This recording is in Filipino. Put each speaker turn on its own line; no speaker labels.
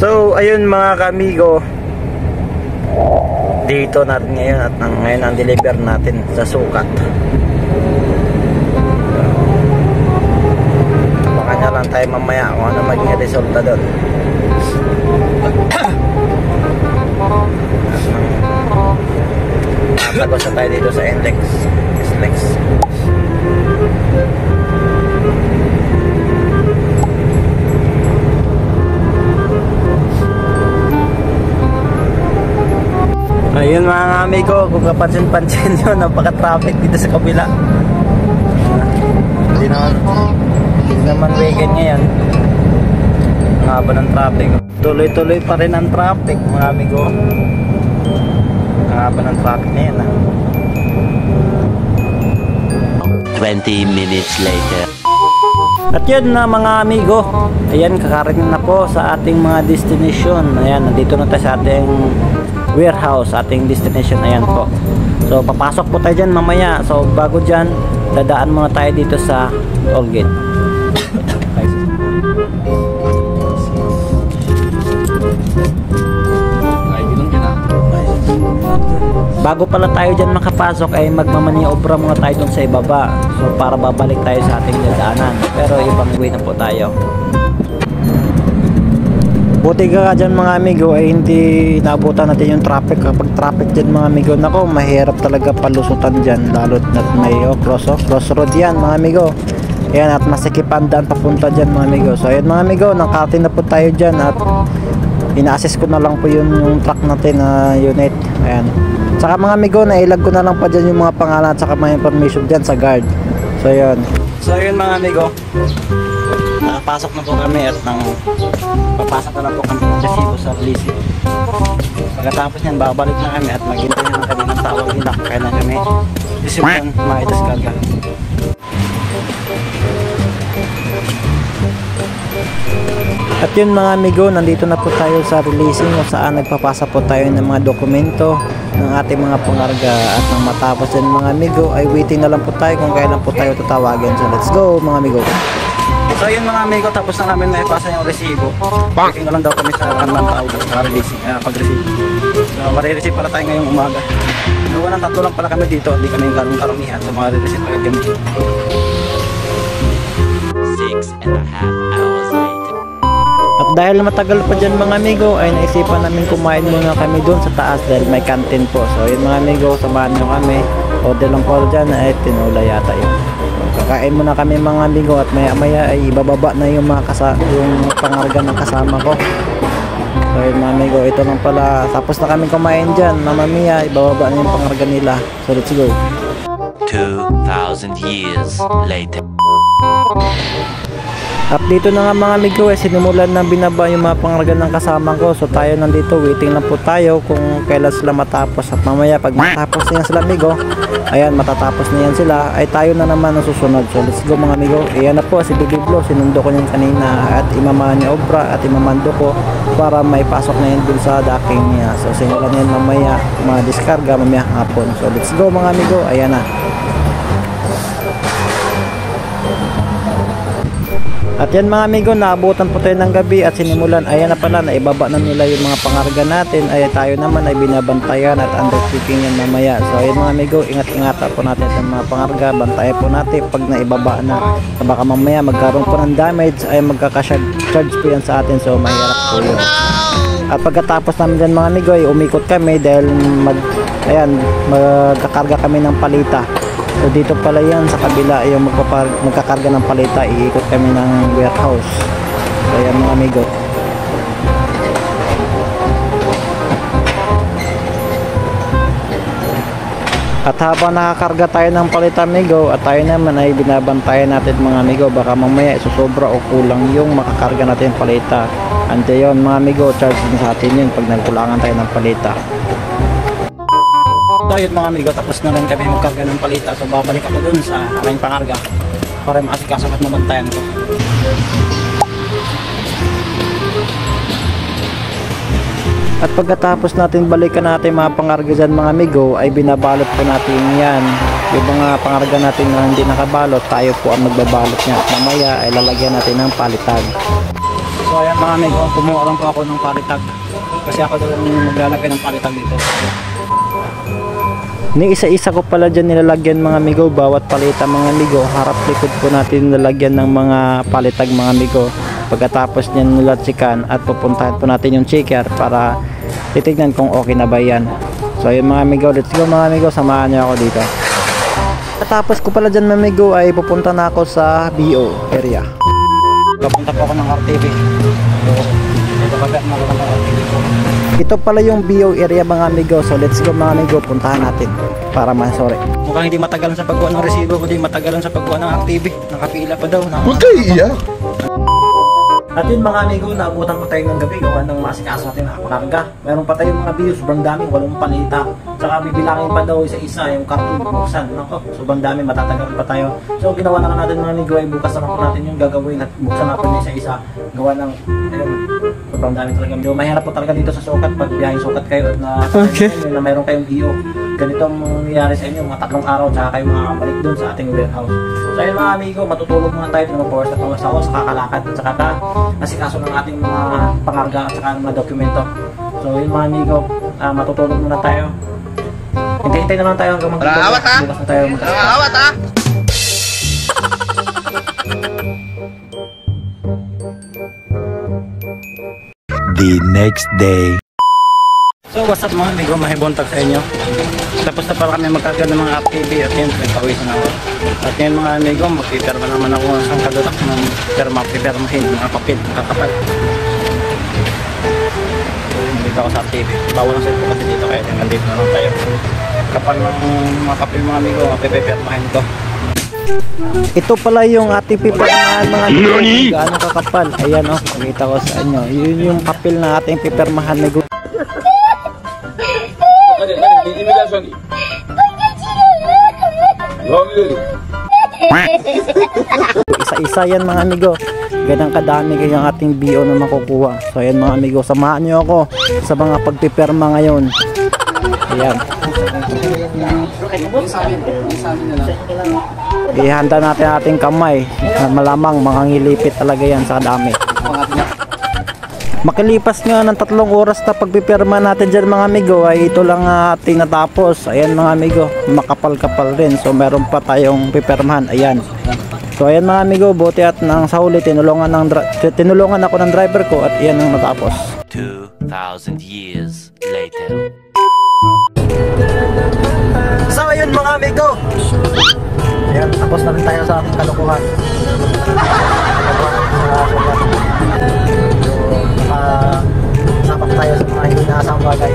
So ayun mga kamigo, dito natin ngayon at ngayon ang deliver natin sa sukat. Baka na lang tayo mamaya kung ano maging resulta doon. Natagos na tayo dito sa NLEX. Ayun mga amigo, kung kapansin-pansin nyo, napaka-traffic dito sa kabila. Hindi naman weekend ngayon. Ang haba ng traffic. Tuloy-tuloy pa rin ang traffic mga amigo. Ang haba ng traffic na yan
20 minutes later.
At yun na mga amigo, ayan, kakarating na po sa ating mga destination. Ayan, nandito na tayo sa ating warehouse, ating destination. Ayan po. So papasok po tayo dyan mamaya. So bago dyan, dadaan muna tayo dito sa toll gate. Bago pala tayo dyan makapasok ay magmamaniobra muna tayo dun sa ibaba. So para babalik tayo sa ating dadaanan. Pero ibang way na po tayo. Buti ka dyan mga amigo ay hindi naabutan natin yung traffic. Kapag traffic dyan mga amigo, nako mahirap talaga palusutan dyan. Lalo na may crossroad yan mga amigo. Ayan, at masikipan daan papunta dyan mga amigo. So ayan mga amigo, nakarating na po tayo dyan. At ina-assist ko na lang po yung truck natin na unit. Ayan. Saka mga amigo, nailag ko na lang pa dyan yung mga pangalan at saka mga information dyan sa guard. So yun. So yun mga amigo, nakapasok na po kami at papasok na lang po kami ng resibo sa release. Pagkatapos yan, babalik na kami at maghintay na kami ng tawag nila. Kaya na kami resibo yung maidiskarga. At yun mga amigo, nandito na po tayo sa releasing kung saan nagpapasa po tayo ng mga dokumento ng ating mga pangarga. At nang matapos yan mga amigo ay waiting na lang po tayo kung kailan po tayo tatawagin. So let's go mga amigo. So yun mga amigo, tapos na namin naipasa yung resibo. Waiting na lang daw kami sa kanlang tawag sa releasing, pag-receive. So marireceive pala tayo ngayong umaga. Gawa ng tatlo lang pala kami dito, hindi kami yung karumihan. So marireceive pala kami.
6.5 hours later.
At dahil matagal pa dyan mga amigo ay naisipan namin kumain muna kami doon sa taas dahil may canteen po. So yun mga amigo, samahan nyo kami. Order lang po dyan ay tinola yata yun. So, kakain muna kami mga amigo at maya maya ay ibababa na yung yung pangarga ng kasama ko. So yun mga amigo, ito lang pala. Tapos na kami kumain dyan, mamaya ibababa na yung pangarga nila. So let's go.
2,000 years later.
At dito na nga mga amigo ay sinimulan na binaba yung mga pangarga ng kasama ko. So tayo nandito, waiting lang po tayo kung kailan sila matapos. At mamaya pag matapos na yan sila amigo, ayan matatapos na yan sila, ay tayo na naman ang susunod. So let's go mga amigo. Ayan na po si Bibiblo, sinundo ko niyan kanina at imamaniobra at imamando ko para maipasok na yun dun sa docking niya. So simulan yan mamaya, diskarga mamaya hapon. So let's go mga amigo, ayan na. At yan mga amigo, naabutan po tayo ng gabi at sinimulan, ayan na pala, naibaba na nila yung mga pangarga natin. Ay tayo naman ay binabantayan at undertaking yan mamaya. So ayan mga amigo, ingat-ingatan po natin ang mga pangarga, bantayan po natin pag naibaba na. Baka mamaya magkaroon po ng damage ay magkaka-charge po yan sa atin, so mahirap po yun. At pagkatapos namin dyan mga amigo ay umikot kami dahil magkakarga kami ng palita. So dito pala yan sa kabila yung magkakarga ng palita, iikot kami ng warehouse. So yan mga amigo. At habang nakakarga tayo ng palita amigo at tayo naman ay binabantayan natin mga amigo, baka mamaya susobra o kulang yung makakarga natin palita. Andiyan yun mga amigo, charge din sa atin yun pag nagkulangan tayo ng palita. So yun mga amigo, tapos na rin kami magkarga ng palita. So babalik ako dun sa aking pangarga para maasikaso at mabantayan ko. At pagkatapos natin balikan natin mga pangarga dyan mga amigo, ay binabalot po natin yan. Yung mga pangarga natin na hindi nakabalot, tayo po ang magbabalot niya. At mamaya ay lalagyan natin ng palitag. So ayan mga amigo, kumuha lang po ako ng palitag. Kasi ako daw yung maglalagay ng palitag dito. Ni isa-isa ko pala dyan nilalagyan mga amigo, bawat palita mga amigo, harap likod po natin nilalagyan ng mga palitag mga amigo. Pagkatapos niyan nulatsikan at pupuntahan po natin yung checker para titignan kung okay na ba yan. So ayun mga amigo, let's go mga amigo, samahan niyo ako dito. Pagkatapos ko pala dyan mga amigo ay pupunta na ako sa BO area. Papunta po ako ng RTV. Ito pala yung BO area mga amigo. So let's go mga amigo, puntahan natin para masore. Mukhang hindi matagalan sa pagkuha ng resibo, kundi matagalan sa pagkuha ng RTV. Nakapila pa daw.
Huwag kayo iiyak.
At yun mga amigo, naabutan pa tayo ng gabi. Gawa ng masikaso natin nakakarga. Meron pa tayong mga BO, sobrang dami, 8 palita. Tsaka bibilangin pa daw isa-isa yung karton buksan. Nako, sobrang dami, matatagal pa tayo. So ginawa na lang natin mga amigo ay bukas naman po natin yung gagawin at buksan natin isa-isa. Gawa ng, ayun, sobrang dami talaga. Medyo mahirap po talaga dito sa sukat pag biyaheng sukat kayo at na mayroon kayong BO. Ganito ang mangyayari sa inyo, mga 3 araw tsaka kayo makakabalik dun sa ating warehouse. So ayun mga amigo, matutulog muna tayo ng pawas na pawas ako sa kakalakad at saka nasikaso ng ating mga pangarga at saka mga dokumento. So yun mga amigo, matutulog muna tayo. Hintay-hintay na lang tayo hanggang mag-bukas na tayo.
Awat ha?
The next day.
So what's up mga amigo, mahibuntag sa inyo. Tapos na para kami magkagal ng mga FTV at yun, pagpawisan ako. At ngayon mga amigo, magpipirma naman ako sa kadutak ng pipirmahin, mga papel, kakapal. Nandito ako sa FTV. Bawal lang sa ito kasi dito kaya nandito na lang tayo. Kapal ng mga papel mga amigo, pipirmahin ko. Ito pala yung ating pipirmahan mga amigo. Gaano kakapal. Ayan o, pakita ko sa inyo. Yun yung papel na ating pipirmahan amigo. Isa-isa yan mga amigo. Ganang kadami kayong ating BO na makukuha. So ayan mga amigo, samahan nyo ako sa mga pagpipirma ngayon. Ayan. Ihanda natin ating kamay. Malamang mga ngilipit talaga yan sa dami. Makilipas nga ng 3 oras na pagpipirma natin dyan mga amigo ay ito lang ating natapos. Ayan mga amigo, makapal-kapal rin. So meron pa tayong pipirmahan. Ayan. So ayan mga amigo, buti at nang sa huli tinulungan ako ng driver ko at iyan ang natapos.
2,000 years later.
So ayun mga amigo, ayan, tapos na rin tayo sa ating kalukuhan. Sapak tayo sa mga hindi nakasang bagay.